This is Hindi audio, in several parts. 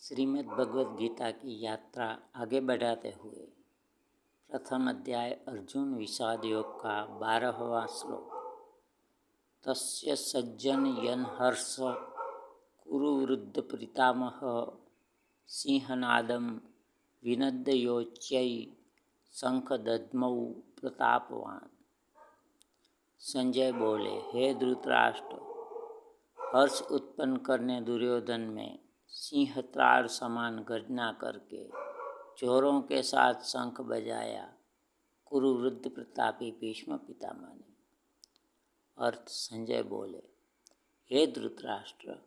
श्रीमद् भगवद गीता की यात्रा आगे बढ़ाते हुए प्रथम अध्याय अर्जुन विषाद योग का 12वां श्लोक। तस्य सज्जन यन हर्ष कुरु वृद्ध पितामह सिंहनादम विनद्योच्यै शंख दद्मौ प्रतापवान। संजय बोले, हे धृतराष्ट्र, हर्ष उत्पन्न करने दुर्योधन में सिंहत्राण समान गर्जना करके चोरों के साथ शंख बजाया कुरुवृद्ध प्रतापी भीष्म पितामह ने। अर्थ: संजय बोले, हे धृतराष्ट्र,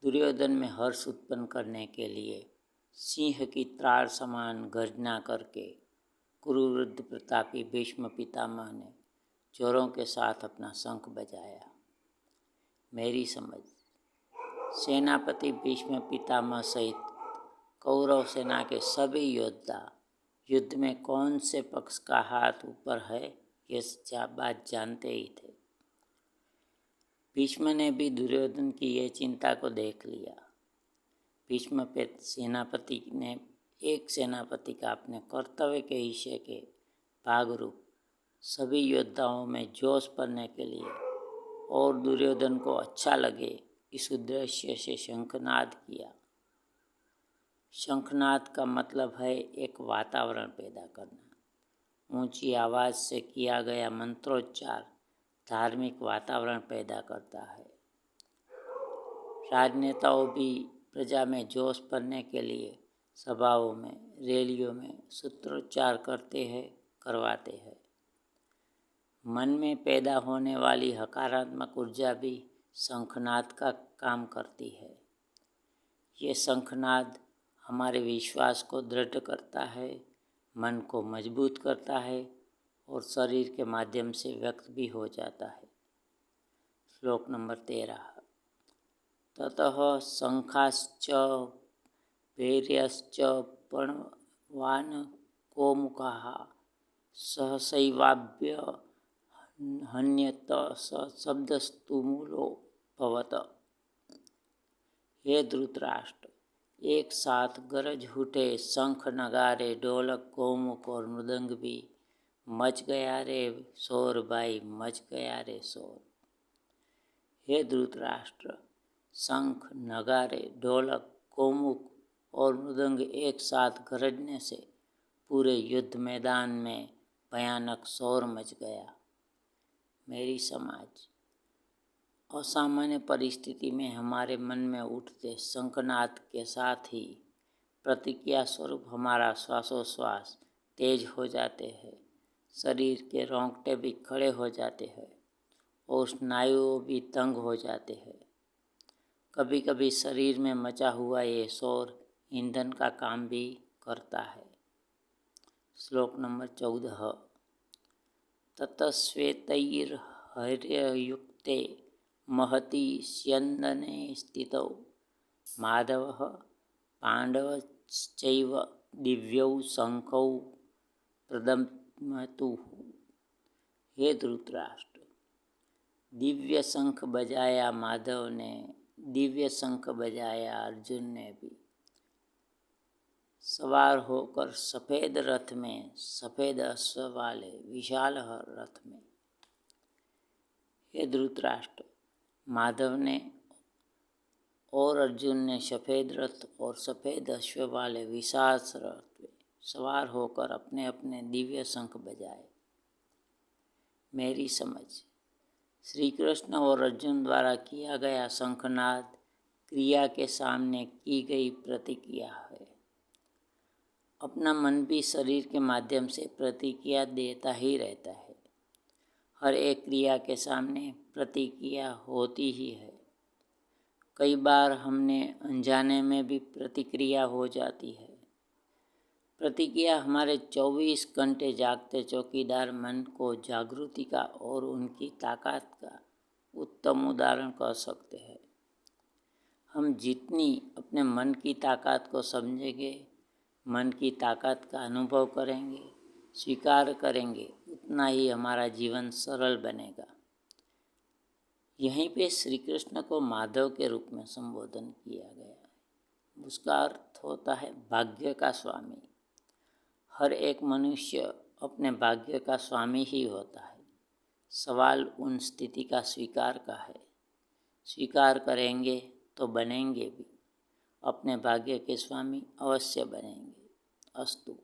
दुर्योधन में हर्ष उत्पन्न करने के लिए सिंह की त्राण समान गर्जना करके कुरुवृद्ध प्रतापी भीष्म पितामह ने चोरों के साथ अपना शंख बजाया। मेरी समझ, सेनापति भीष्म पितामह सहित कौरव सेना के सभी योद्धा युद्ध में कौन से पक्ष का हाथ ऊपर है यह बात जानते ही थे। भीष्म ने भी दुर्योधन की ये चिंता को देख लिया। भीष्म सेनापति ने एक सेनापति का अपने कर्तव्य के हिस्से के भागरूप सभी योद्धाओं में जोश भरने के लिए और दुर्योधन को अच्छा लगे इस उद्देश्य से शंखनाद किया। शंखनाद का मतलब है एक वातावरण पैदा करना। ऊंची आवाज़ से किया गया मंत्रोच्चार धार्मिक वातावरण पैदा करता है। राजनेताओं भी प्रजा में जोश भरने के लिए सभाओं में, रैलियों में सूत्रोच्चार करवाते हैं। मन में पैदा होने वाली हकारात्मक ऊर्जा भी शंखनाद का काम करती है। ये शंखनाद हमारे विश्वास को दृढ़ करता है, मन को मजबूत करता है और शरीर के माध्यम से व्यक्त भी हो जाता है। श्लोक नंबर 13। ततः शंखाश्च भैर्यश्च प्रणवान कोमुखाः सहसैवाभ्य हन्यत शब्दस्तु मूलो भवत। हे धृतराष्ट्र, एक साथ गरज उठे शंख, नगारे, ढोलक, गोमुख और मृदंग भी मच गया रे शोर भाई, मच गया रे शोर। हे धृतराष्ट्र, शंख, नगारे, ढोलक, गोमुख और मृदंग एक साथ गरजने से पूरे युद्ध मैदान में भयानक शोर मच गया। मेरी समाज, असामान्य परिस्थिति में हमारे मन में उठते शंखनाद के साथ ही प्रतिक्रिया स्वरूप हमारा श्वासोश्वास तेज हो जाते हैं, शरीर के रोंगटे भी खड़े हो जाते हैं और स्नायु भी तंग हो जाते हैं। कभी कभी शरीर में मचा हुआ ये शोर ईंधन का काम भी करता है। श्लोक नंबर 14। ततस्वेतैर्हर्ययुक्ते महति स्यन्दने स्थितौ माधवः पाण्डवश्चैव दिव्यौ शंखौ प्रदम्तुः। हे धृतराष्ट्र, दिव्य शंख बजाया माधव ने, दिव्य शंख बजाया अर्जुन ने भी सवार होकर सफ़ेद रथ में, सफ़ेद अश्व वाले विशाल रथ में। हे धृतराष्ट्र, माधव ने और अर्जुन ने सफ़ेद रथ और सफ़ेद अश्व वाले विशाल रथ में सवार होकर अपने अपने दिव्य शंख बजाए। मेरी समझ, श्री कृष्ण और अर्जुन द्वारा किया गया शंखनाद क्रिया के सामने की गई प्रतिक्रिया है। अपना मन भी शरीर के माध्यम से प्रतिक्रिया देता ही रहता है। हर एक क्रिया के सामने प्रतिक्रिया होती ही है। कई बार हमने अनजाने में भी प्रतिक्रिया हो जाती है। प्रतिक्रिया हमारे 24 घंटे जागते चौकीदार मन को जागृति का और उनकी ताकत का उत्तम उदाहरण कह सकते हैं। हम जितनी अपने मन की ताकत को समझेंगे, मन की ताकत का अनुभव करेंगे, स्वीकार करेंगे, उतना ही हमारा जीवन सरल बनेगा। यहीं पे श्री कृष्ण को माधव के रूप में संबोधन किया गया है। उसका अर्थ होता है भाग्य का स्वामी। हर एक मनुष्य अपने भाग्य का स्वामी ही होता है। सवाल उन स्थिति का स्वीकार का है। स्वीकार करेंगे तो बनेंगे भी, अपने भाग्य के स्वामी अवश्य बनेंगे। अस्तु।